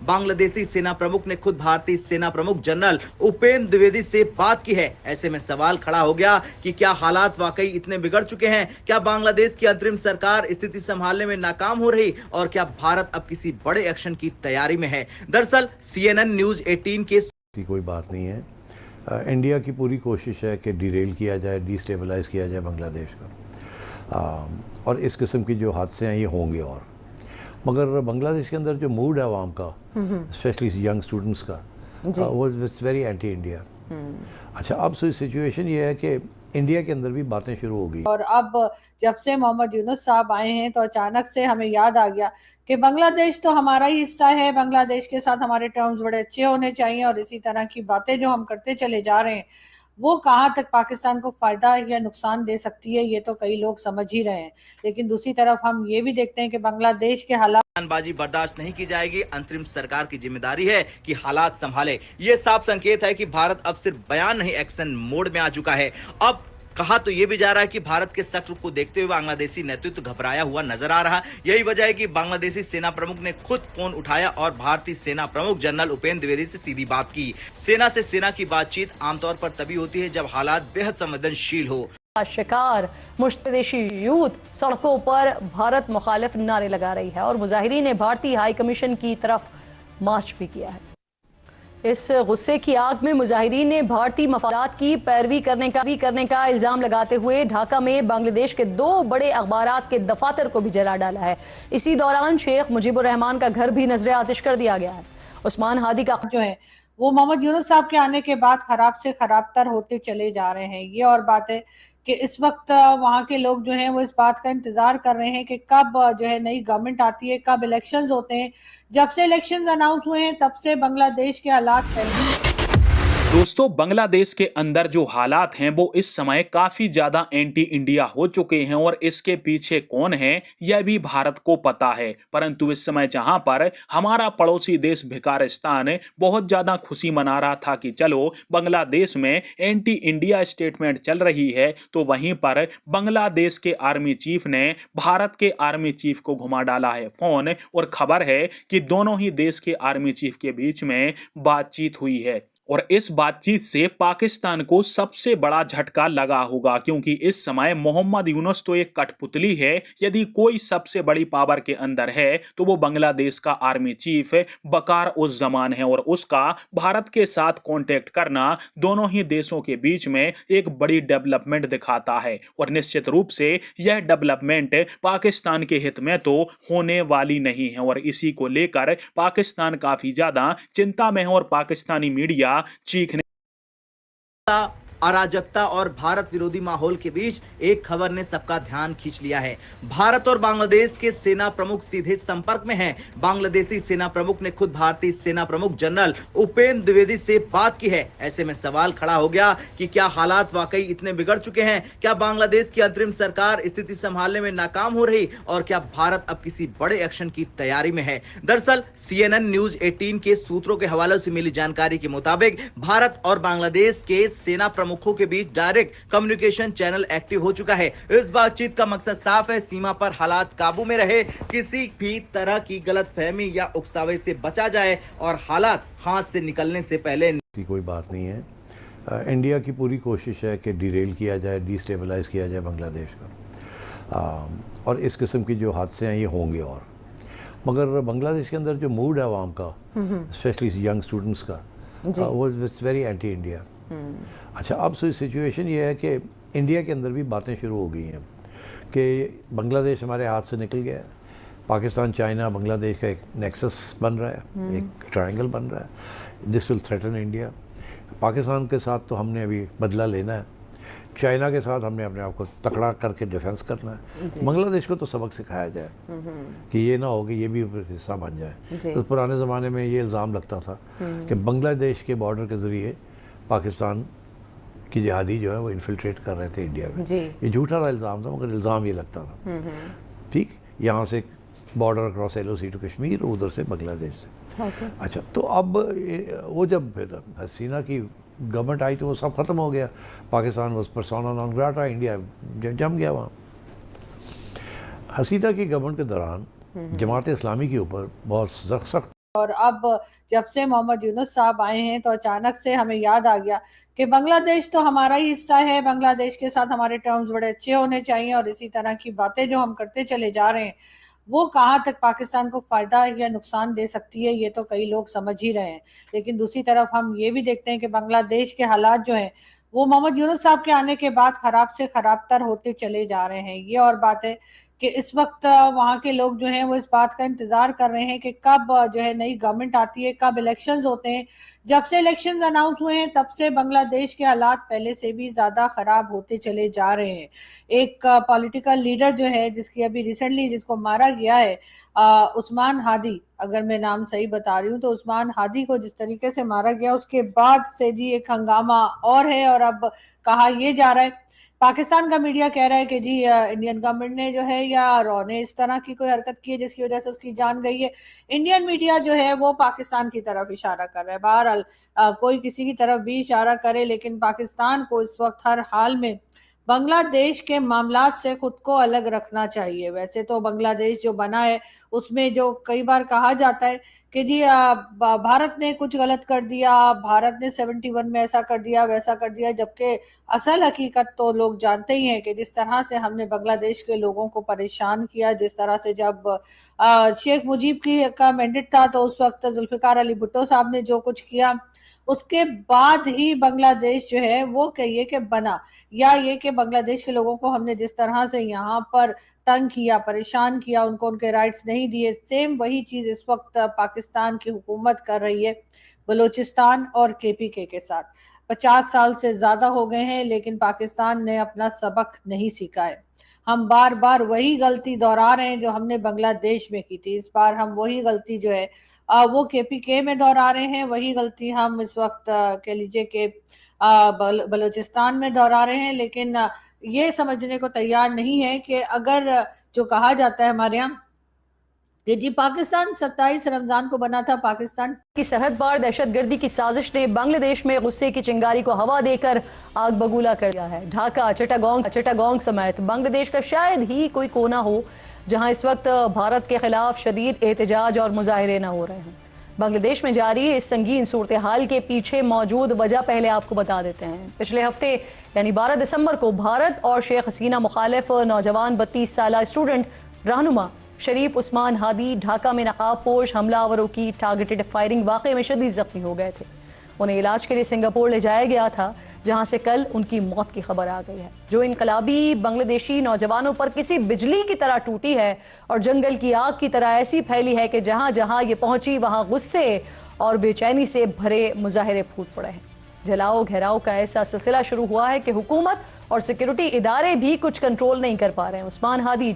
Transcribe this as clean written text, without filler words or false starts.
बांग्लादेशी सेना प्रमुख ने खुद भारतीय सेना प्रमुख जनरल उपेंद्र द्विवेदी से बात की है। ऐसे में सवाल खड़ा हो गया कि क्या हालात वाकई इतने बिगड़ चुके हैं? क्या बांग्लादेश की अंतरिम सरकार स्थिति संभालने में नाकाम हो रही और क्या भारत अब किसी बड़े एक्शन की तैयारी में है? दरअसल CNN न्यूज 18 के कोई बात नहीं है। इंडिया की पूरी कोशिश है कि डिरेल किया जाए, डिस्टेबलाइज किया जाए बांग्लादेश का, और इस किस्म की जो हादसे हैं ये होंगे। और मगर बांग्लादेश के अंदर जो मूड है आवाम का, स्पेशली यंग स्टूडेंट्स का, वो इट्स वेरी एंटी इंडिया। अच्छा, अब सिचुएशन ये है कि इंडिया के अंदर भी बातें शुरू हो गई। और अब जब से मोहम्मद यूनुस साहब आए हैं तो अचानक से हमें याद आ गया कि बांग्लादेश तो हमारा ही हिस्सा है, बांग्लादेश के साथ हमारे टर्म्स बड़े अच्छे होने चाहिए। और इसी तरह की बातें जो हम करते चले जा रहे हैं वो कहाँ तक पाकिस्तान को फायदा या नुकसान दे सकती है ये तो कई लोग समझ ही रहे हैं। लेकिन दूसरी तरफ हम ये भी देखते हैं कि बांग्लादेश के हालात बयानबाजी बर्दाश्त नहीं की जाएगी। अंतरिम सरकार की जिम्मेदारी है कि हालात संभाले। ये साफ संकेत है कि भारत अब सिर्फ बयान नहीं, एक्शन मोड में आ चुका है। अब कहा तो ये भी जा रहा है कि भारत के सख्त रुख को देखते हुए बांग्लादेशी नेतृत्व घबराया हुआ नजर आ रहा। यही वजह है कि बांग्लादेशी सेना प्रमुख ने खुद फोन उठाया और भारतीय सेना प्रमुख जनरल उपेंद्र द्विवेदी से सीधी बात की। सेना से सेना की बातचीत आमतौर पर तभी होती है जब हालात बेहद संवेदनशील हो। शिकार मुश्तदेशी यूथ सड़कों पर भारत मुखालिफ नारे लगा रही है और मुजाहिरीन ने भारतीय हाई कमीशन की तरफ मार्च भी किया है। इस गुस्से की आग में मुजाहिरीन ने भारतीय मफादात की पैरवी करने का इल्जाम लगाते हुए ढाका में बांग्लादेश के 2 बड़े अखबारात के दफातर को भी जला डाला है। इसी दौरान शेख मुजीबुर रहमान का घर भी नजर आतिश कर दिया गया है। उस्मान हादी का जो है वो मोहम्मद यूनुस साहब के आने के बाद खराब से खराबतर होते चले जा रहे हैं। ये और बात है कि इस वक्त वहाँ के लोग जो हैं वो इस बात का इंतजार कर रहे हैं कि कब जो है नई गवर्नमेंट आती है, कब इलेक्शंस होते हैं। जब से इलेक्शंस अनाउंस हुए हैं तब से बांग्लादेश के हालात दोस्तों, बांग्लादेश के अंदर जो हालात हैं वो इस समय काफी ज्यादा एंटी इंडिया हो चुके हैं और इसके पीछे कौन है यह भी भारत को पता है। परंतु इस समय जहां पर हमारा पड़ोसी देश भिकारिस्तान बहुत ज्यादा खुशी मना रहा था कि चलो बांग्लादेश में एंटी इंडिया स्टेटमेंट चल रही है, तो वहीं पर बांग्लादेश के आर्मी चीफ ने भारत के आर्मी चीफ को घुमा डाला है फोन। और खबर है कि दोनों ही देश के आर्मी चीफ के बीच में बातचीत हुई है और इस बातचीत से पाकिस्तान को सबसे बड़ा झटका लगा होगा, क्योंकि इस समय मोहम्मद यूनुस तो एक कठपुतली है। यदि कोई सबसे बड़ी पावर के अंदर है तो वो बांग्लादेश का आर्मी चीफ बकार उस जमान है और उसका भारत के साथ कांटेक्ट करना दोनों ही देशों के बीच में एक बड़ी डेवलपमेंट दिखाता है। और निश्चित रूप से यह डेवलपमेंट पाकिस्तान के हित में तो होने वाली नहीं है और इसी को लेकर पाकिस्तान काफी ज्यादा चिंता में है और पाकिस्तानी मीडिया चीखने अराजकता और भारत विरोधी माहौल के बीच एक खबर ने सबका ध्यान खींच लिया है। भारत और बांग्लादेश के सेना प्रमुख सीधे संपर्क में हैं। बांग्लादेशी सेना प्रमुख ने खुद भारतीय सेना प्रमुख जनरल उपेंद्र द्विवेदी से बात की है। ऐसे में सवाल खड़ा हो गया कि क्या हालात वाकई इतने बिगड़ चुके हैं? क्या बांग्लादेश की अंतरिम सरकार स्थिति संभालने में नाकाम हो रही और क्या भारत अब किसी बड़े एक्शन की तैयारी में है? दरअसल CNN न्यूज 18 के सूत्रों के हवाले से मिली जानकारी के मुताबिक भारत और बांग्लादेश के सेना प्रमुखों के बीच डायरेक्ट कम्युनिकेशन चैनल एक्टिव हो चुका है। इस बातचीत का मकसद साफ है, सीमा पर हालात काबू में रहे, किसी भी तरह की गलतफहमी या उकसावे से बचा जाए और हालात हाथ से निकलने से पहले कोई बात नहीं है। इंडिया की पूरी कोशिश है कि डिरेल किया जाए, डिस्टेबलाइज किया जाए बांग्लादेश का, और इस किस्म की जो हादसे हैं ये होंगे। और मगर बांग्लादेश के अंदर जो मूड है आवाम का, स्पेशली यंग स्टूडेंट्स का, वो इट्स वेरी एंटी इंडिया। अच्छा, अब सिचुएशन ये है कि इंडिया के अंदर भी बातें शुरू हो गई हैं कि बांग्लादेश हमारे हाथ से निकल गया है। पाकिस्तान, चाइना, बांग्लादेश का एक नेक्सस बन रहा है, एक ट्रायंगल बन रहा है। This will threaten India. Pakistan के साथ तो हमने अभी बदला लेना है, चाइना के साथ हमने अपने आप को तकड़ा करके डिफेंस करना है। बांग्लादेश को तो सबक सिखाया जाए कि ये ना हो कि ये भी हिस्सा बन जाए। तो पुराने ज़माने में ये इल्ज़ाम लगता था कि बांग्लादेश के बॉर्डर के ज़रिए पाकिस्तान की जिहादी जो है वो इन्फिल्ट्रेट कर रहे थे इंडिया में। ये झूठा था इल्ज़ाम था, मगर इल्ज़ाम ये लगता था। ठीक, यहाँ से border cross LOC to Kashmir, उधर से बांग्लादेश से। अच्छा, तो अब वो जब फिर हसीना की गवर्नमेंट आई तो वो सब ख़त्म हो गया। Pakistan was persona non grata, India जम गया वहाँ। हसीना की गवर्नमेंट के दौरान जमात इस्लामी के ऊपर बहुत सख्त और अब जब से मोहम्मद यूनुस साहब आए हैं तो अचानक से हमें याद आ गया कि बांग्लादेश तो हमारा ही हिस्सा है, बांग्लादेश के साथ हमारे टर्म्स बड़े अच्छे होने चाहिए और इसी तरह की बातें जो हम करते चले जा रहे हैं वो कहाँ तक पाकिस्तान को फायदा या नुकसान दे सकती है ये तो कई लोग समझ ही रहे हैं। लेकिन दूसरी तरफ हम ये भी देखते हैं कि बांग्लादेश के हालात जो हैं वो मोहम्मद यूनुस साहब के आने के बाद खराब से खराब तर होते चले जा रहे हैं। ये और बात है कि इस वक्त वहाँ के लोग जो हैं वो इस बात का इंतजार कर रहे हैं कि कब जो है नई गवर्नमेंट आती है, कब इलेक्शंस होते हैं। जब से इलेक्शंस अनाउंस हुए हैं तब से बांग्लादेश के हालात पहले से भी ज्यादा खराब होते चले जा रहे हैं। एक पॉलिटिकल लीडर जो है जिसकी अभी रिसेंटली जिसको मारा गया है उस्मान हादी, अगर मैं नाम सही बता रही हूँ तो उस्मान हादी को जिस तरीके से मारा गया उसके बाद से जी एक हंगामा और है। और अब कहा यह जा रहा है, पाकिस्तान का मीडिया कह रहा है कि जी इंडियन गवर्नमेंट ने जो है या रॉ ने इस तरह की कोई हरकत की है जिसकी वजह से उसकी जान गई है। इंडियन मीडिया जो है वो पाकिस्तान की तरफ इशारा कर रहा है। बहरहाल कोई किसी की तरफ भी इशारा करे लेकिन पाकिस्तान को इस वक्त हर हाल में बांग्लादेश के मामलात से खुद को अलग रखना चाहिए। वैसे तो बांग्लादेश जो बना है उसमें जो कई बार कहा जाता है कि जी भारत ने कुछ गलत कर दिया, भारत ने 71 में ऐसा कर दिया वैसा कर दिया, जबकि असल हकीकत तो लोग जानते ही हैं कि जिस तरह से हमने बांग्लादेश के लोगों को परेशान किया, जिस तरह से जब शेख मुजीब का मैंडेट था तो उस वक्त जुल्फिकार अली भुट्टो साहब ने जो कुछ किया उसके बाद ही बांग्लादेश जो है वो कहिए कि बना, या ये कि बांग्लादेश के लोगों को हमने जिस तरह से यहाँ पर तंग किया, परेशान किया, उनको उनके राइट्स नहीं दिए, सेम वही चीज इस वक्त पाकिस्तान की हुकूमत कर रही है बलूचिस्तान और केपीके के साथ। 50 साल से ज्यादा हो गए हैं लेकिन पाकिस्तान ने अपना सबक नहीं सीखा है। हम बार बार वही गलती दोहरा रहे हैं जो हमने बांग्लादेश में की थी। इस बार हम वही गलती जो है वो केपीके में दोहरा रहे हैं, वही गलती हम इस वक्त कह लीजिए कि बलूचिस्तान में दोहरा रहे हैं। लेकिन ये समझने को तैयार नहीं है कि अगर जो कहा जाता है हमारे यहाँ कि जी पाकिस्तान 27 रमजान को बना था, पाकिस्तान की सरहद पार दहशतगर्दी की साजिश ने बांग्लादेश में गुस्से की चिंगारी को हवा देकर आग बबूला कर दिया है। ढाका, चिटागोंग समेत बांग्लादेश का शायद ही कोई कोना हो जहां इस वक्त भारत के खिलाफ शदीद एहतजाज और मुजाहरे न हो रहे हैं। बांग्लादेश में जारी इस संगीन सूरत हाल के पीछे मौजूद वजह पहले आपको बता देते हैं। पिछले हफ्ते यानी 12 दिसंबर को भारत और शेख हसीना मुखालिफ नौजवान 32 साल स्टूडेंट रहनुमा शरीफ उस्मान हादी ढाका में नकाब पोश हमलावरों की टारगेटेड फायरिंग वाक़े में शदीद जख्मी हो गए थे। उन्हें इलाज के लिए सिंगापुर ले जाया गया था जहां से कल उनकी मौत की खबर आ गई है, जो इनकलाबी बांग्लादेशी नौजवानों पर किसी बिजली की तरह टूटी है और जंगल की आग की तरह ऐसी फैली है कि जहां जहां ये पहुंची वहां गुस्से और बेचैनी से भरे मुजाहरे फूट पड़े हैं। जलाओ घेराव का ऐसा सिलसिला शुरू हुआ है कि हुकूमत और सिक्योरिटी इदारे भी कुछ कंट्रोल नहीं कर पा रहे हैं। उस्मान हादी